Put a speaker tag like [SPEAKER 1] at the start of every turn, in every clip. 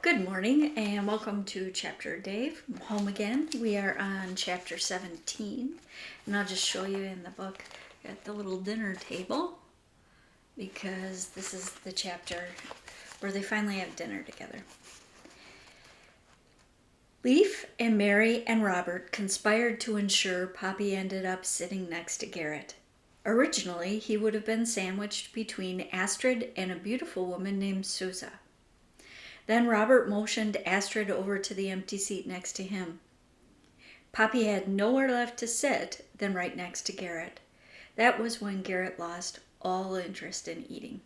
[SPEAKER 1] Good morning and welcome to Chapter Dave. I'm home again. We are on chapter 17, and I'll just show you in the book at the little dinner table because this is the chapter where they finally have dinner together. Leaf and Mary and Robert conspired to ensure Poppy ended up sitting next to Garrett. Originally, he would have been sandwiched between Astrid and a beautiful woman named Sousa. Then Robert motioned Astrid over to the empty seat next to him. Poppy had nowhere left to sit than right next to Garrett. That was when Garrett lost all interest in eating.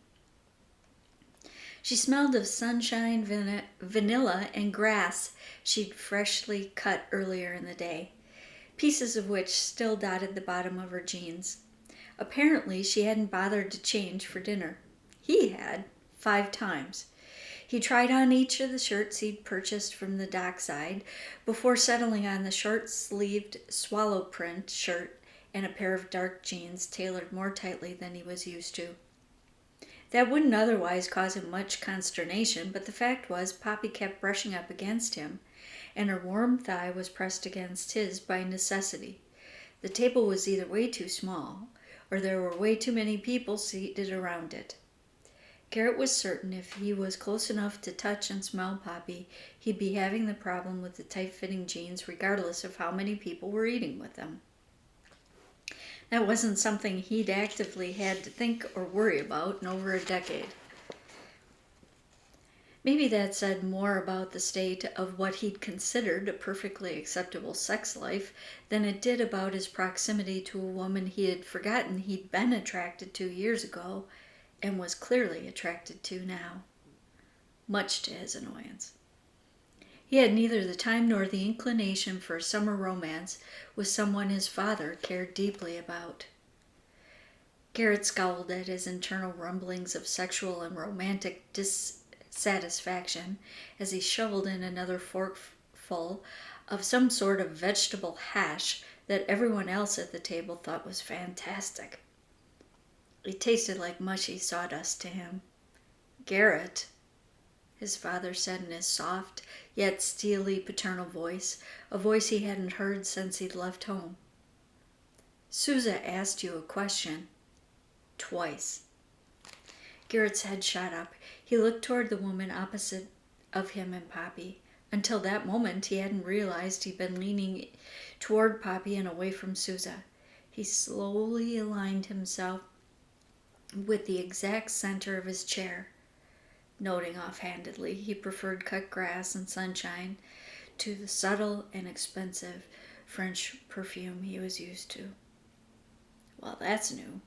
[SPEAKER 1] She smelled of sunshine, vanilla, and grass she'd freshly cut earlier in the day, pieces of which still dotted the bottom of her jeans. Apparently, she hadn't bothered to change for dinner. He had, 5 times. He tried on each of the shirts he'd purchased from the dockside before settling on the short-sleeved swallow print shirt and a pair of dark jeans tailored more tightly than he was used to. That wouldn't otherwise cause him much consternation, but the fact was Poppy kept brushing up against him, and her warm thigh was pressed against his by necessity. The table was either way too small, or there were way too many people seated around it. Garrett was certain if he was close enough to touch and smell Poppy, he'd be having the problem with the tight-fitting jeans regardless of how many people were eating with them. That wasn't something he'd actively had to think or worry about in over a decade. Maybe that said more about the state of what he'd considered a perfectly acceptable sex life than it did about his proximity to a woman he had forgotten he'd been attracted to years ago and was clearly attracted to now, much to his annoyance. He had neither the time nor the inclination for a summer romance with someone his father cared deeply about. Garrett scowled at his internal rumblings of sexual and romantic dissatisfaction as he shoveled in another forkful of some sort of vegetable hash that everyone else at the table thought was fantastic. It tasted like mushy sawdust to him. "Garrett," his father said in his soft, yet steely paternal voice, a voice he hadn't heard since he'd left home. "Sousa asked you a question. Twice." Garrett's head shot up. He looked toward the woman opposite of him and Poppy. Until that moment, he hadn't realized he'd been leaning toward Poppy and away from Sousa. He slowly aligned himself with the exact center of his chair, noting offhandedly he preferred cut grass and sunshine to the subtle and expensive French perfume he was used to. Well, that's new.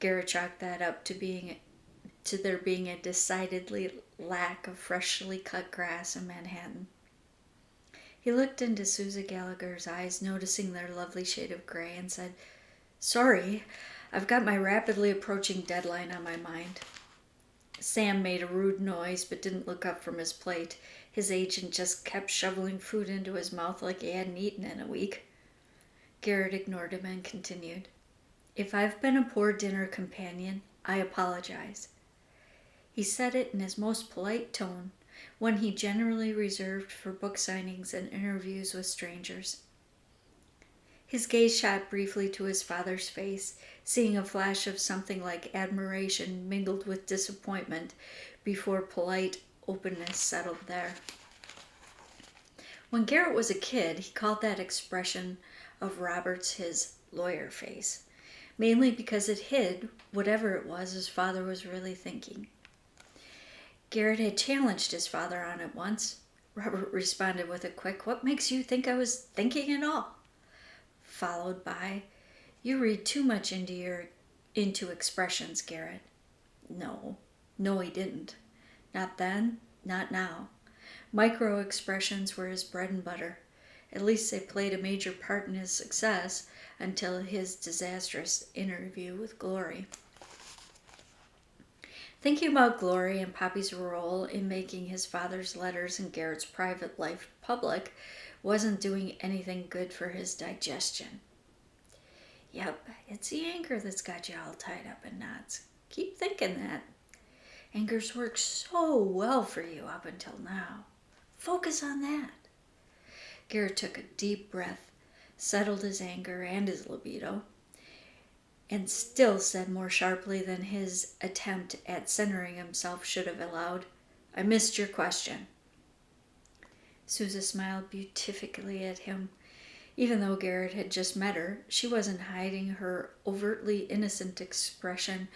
[SPEAKER 1] Garrett chalked that up to there being a decidedly lack of freshly cut grass in Manhattan. He looked into Sousa Gallagher's eyes, noticing their lovely shade of gray, and said, "Sorry, I've got my rapidly approaching deadline on my mind." Sam made a rude noise but didn't look up from his plate. His agent just kept shoveling food into his mouth like he hadn't eaten in a week. Garrett ignored him and continued, "If I've been a poor dinner companion, I apologize." He said it in his most polite tone, one he generally reserved for book signings and interviews with strangers. His gaze shot briefly to his father's face, seeing a flash of something like admiration mingled with disappointment before polite openness settled there. When Garrett was a kid, he called that expression of Robert's his lawyer face, mainly because it hid whatever it was his father was really thinking. Garrett had challenged his father on it once. Robert responded with a quick, "What makes you think I was thinking at all?" Followed by, "You read too much into expressions, Garrett." No, he didn't. Not then, not now. Micro-expressions were his bread and butter. At least they played a major part in his success until his disastrous interview with Glory. Thinking about Glory and Poppy's role in making his father's letters and Garrett's private life public wasn't doing anything good for his digestion. "Yep, it's the anger that's got you all tied up in knots. Keep thinking that." Anger's worked so well for you up until now. Focus on that. Garrett took a deep breath, settled his anger and his libido, and still said more sharply than his attempt at centering himself should have allowed, I missed your question. Sousa smiled beatifically at him. Even though Garrett had just met her, she wasn't hiding her overtly innocent expression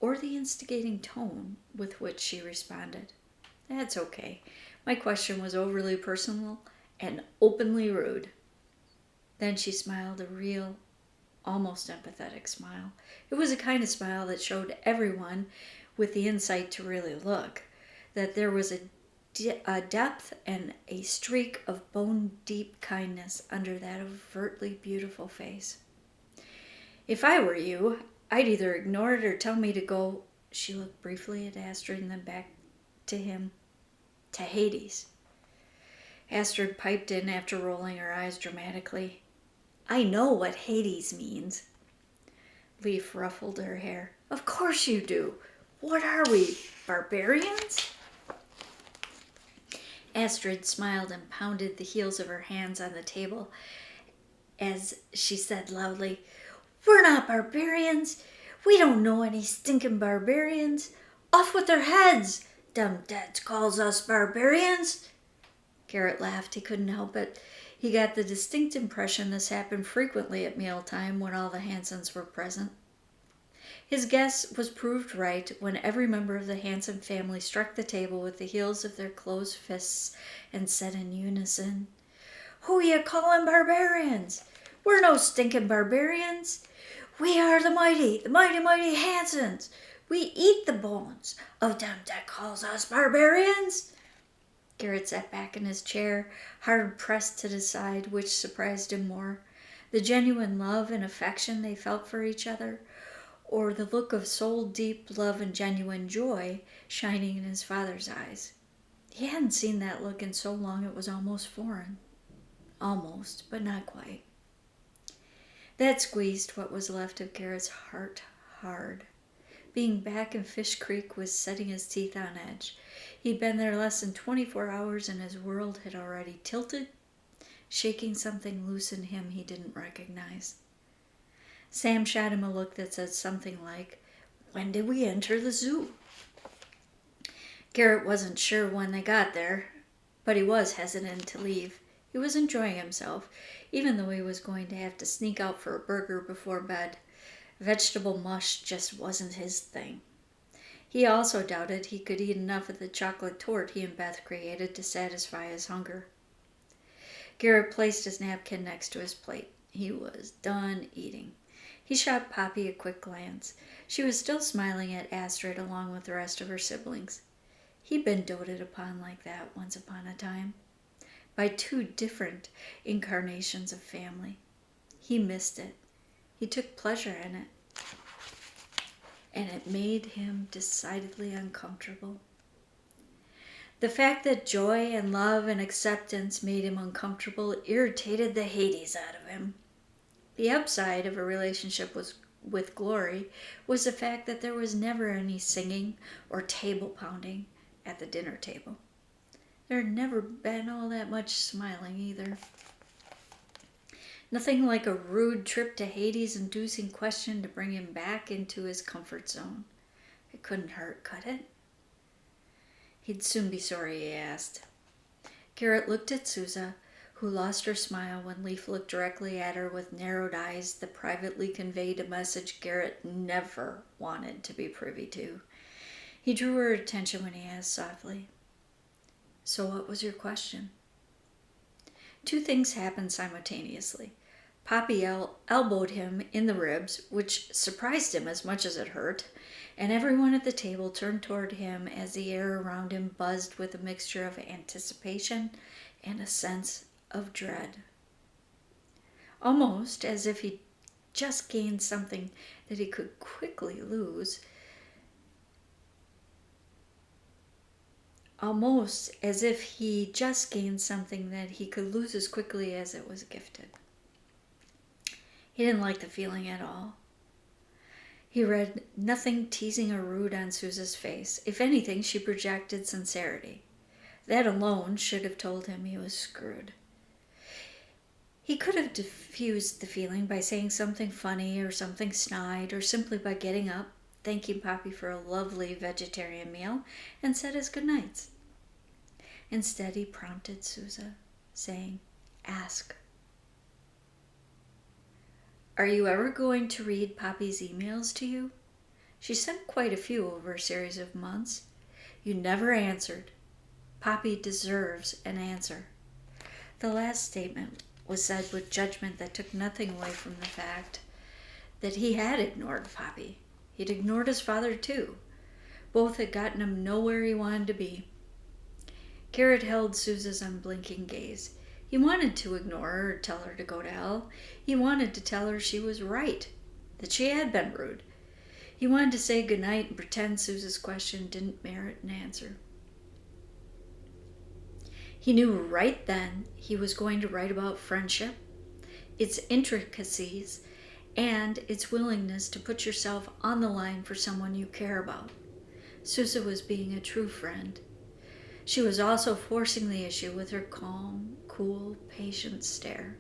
[SPEAKER 1] or the instigating tone with which she responded. That's okay. My question was overly personal and openly rude. Then she smiled a real, almost empathetic smile. It was a kind of smile that showed everyone, with the insight to really look, that there was a depth and a streak of bone-deep kindness under that overtly beautiful face. If I were you, I'd either ignore it or tell me to go. She looked briefly at Astrid and then back to him. To Hades. Astrid piped in after rolling her eyes dramatically. I know what Hades means. Leaf ruffled her hair. Of course you do. What are we, barbarians? Astrid smiled and pounded the heels of her hands on the table as she said loudly, We're not barbarians. We don't know any stinking barbarians. Off with their heads. Them dads calls us barbarians. Garrett laughed. He couldn't help it. He got the distinct impression this happened frequently at mealtime when all the Hansons were present. His guess was proved right when every member of the Hanson family struck the table with the heels of their closed fists and said in unison, Who you callin' barbarians? We're no stinking barbarians. We are the mighty, mighty Hansons. We eat the bones of them that calls us barbarians. Garrett sat back in his chair, hard pressed to decide which surprised him more, the genuine love and affection they felt for each other, or the look of soul-deep love and genuine joy shining in his father's eyes. He hadn't seen that look in so long it was almost foreign. Almost, but not quite. That squeezed what was left of Garrett's heart hard. Being back in Fish Creek was setting his teeth on edge. He'd been there less than 24 hours and his world had already tilted, shaking something loose in him he didn't recognize. Sam shot him a look that said something like, When did we enter the zoo? Garrett wasn't sure when they got there, but he was hesitant to leave. He was enjoying himself, even though he was going to have to sneak out for a burger before bed. Vegetable mush just wasn't his thing. He also doubted he could eat enough of the chocolate torte he and Beth created to satisfy his hunger. Garrett placed his napkin next to his plate. He was done eating. He shot Poppy a quick glance. She was still smiling at Astrid along with the rest of her siblings. He'd been doted upon like that once upon a time, by two different incarnations of family. He missed it. He took pleasure in it. And it made him decidedly uncomfortable. The fact that joy and love and acceptance made him uncomfortable irritated the Hades out of him. The upside of a relationship with Glory was the fact that there was never any singing or table pounding at the dinner table. There had never been all that much smiling either. Nothing like a rude trip to Hades-inducing question to bring him back into his comfort zone. It couldn't hurt, could it? He'd soon be sorry he asked. Garrett looked at Sousa, who lost her smile when Leaf looked directly at her with narrowed eyes that privately conveyed a message Garrett never wanted to be privy to. He drew her attention when he asked softly, So what was your question? Two things happened simultaneously. Poppy elbowed him in the ribs, which surprised him as much as it hurt, and everyone at the table turned toward him as the air around him buzzed with a mixture of anticipation and a sense of dread. Almost as if he'd just gained something that he could quickly lose. Almost as if he just gained something that he could lose as quickly as it was gifted. He didn't like the feeling at all. He read nothing teasing or rude on Sousa's face. If anything, she projected sincerity. That alone should have told him he was screwed. He could have diffused the feeling by saying something funny or something snide, or simply by getting up, thanking Poppy for a lovely vegetarian meal, and said his goodnights. Instead, he prompted Sousa, saying, "Ask. Are you ever going to read Poppy's emails to you? She sent quite a few over a series of months. You never answered. Poppy deserves an answer." The last statement was said with judgment that took nothing away from the fact that he had ignored Poppy. He'd ignored his father too. Both had gotten him nowhere he wanted to be. Garrett held Sousa's unblinking gaze. He wanted to ignore her or tell her to go to hell. He wanted to tell her she was right, that she had been rude. He wanted to say goodnight and pretend Sousa's question didn't merit an answer. He knew right then he was going to write about friendship, its intricacies, and its willingness to put yourself on the line for someone you care about. Sousa was being a true friend. She was also forcing the issue with her calm, cool, patient stare.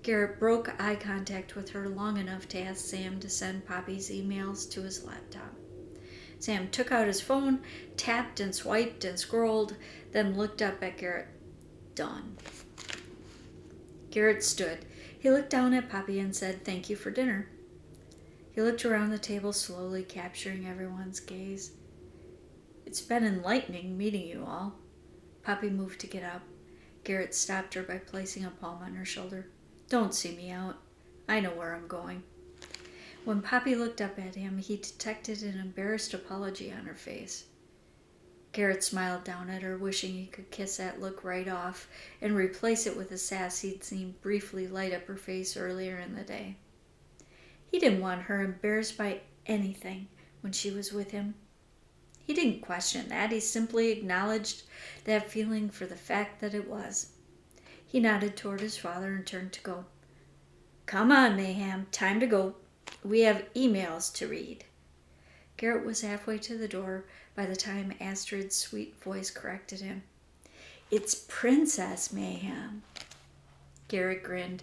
[SPEAKER 1] Garrett broke eye contact with her long enough to ask Sam to send Poppy's emails to his laptop. Sam took out his phone, tapped and swiped and scrolled, then looked up at Garrett. Done. Garrett stood. He looked down at Poppy and said, "Thank you for dinner." He looked around the table slowly, capturing everyone's gaze. "It's been enlightening meeting you all." Poppy moved to get up. Garrett stopped her by placing a palm on her shoulder. "Don't see me out. I know where I'm going." When Poppy looked up at him, he detected an embarrassed apology on her face. Garrett smiled down at her, wishing he could kiss that look right off and replace it with the sass he'd seen briefly light up her face earlier in the day. He didn't want her embarrassed by anything when she was with him. He didn't question that. He simply acknowledged that feeling for the fact that it was. He nodded toward his father and turned to go. "Come on, Mayhem. Time to go. We have emails to read." Garrett was halfway to the door by the time Astrid's sweet voice corrected him. "It's Princess Mayhem." Garrett grinned.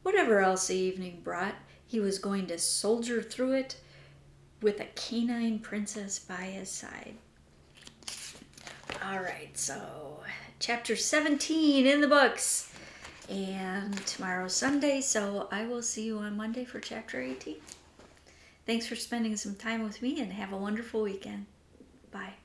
[SPEAKER 1] Whatever else the evening brought, he was going to soldier through it with a canine princess by his side. All right, so chapter 17 in the books. And tomorrow's Sunday, so I will see you on Monday for chapter 18. Thanks for spending some time with me, and have a wonderful weekend. Bye.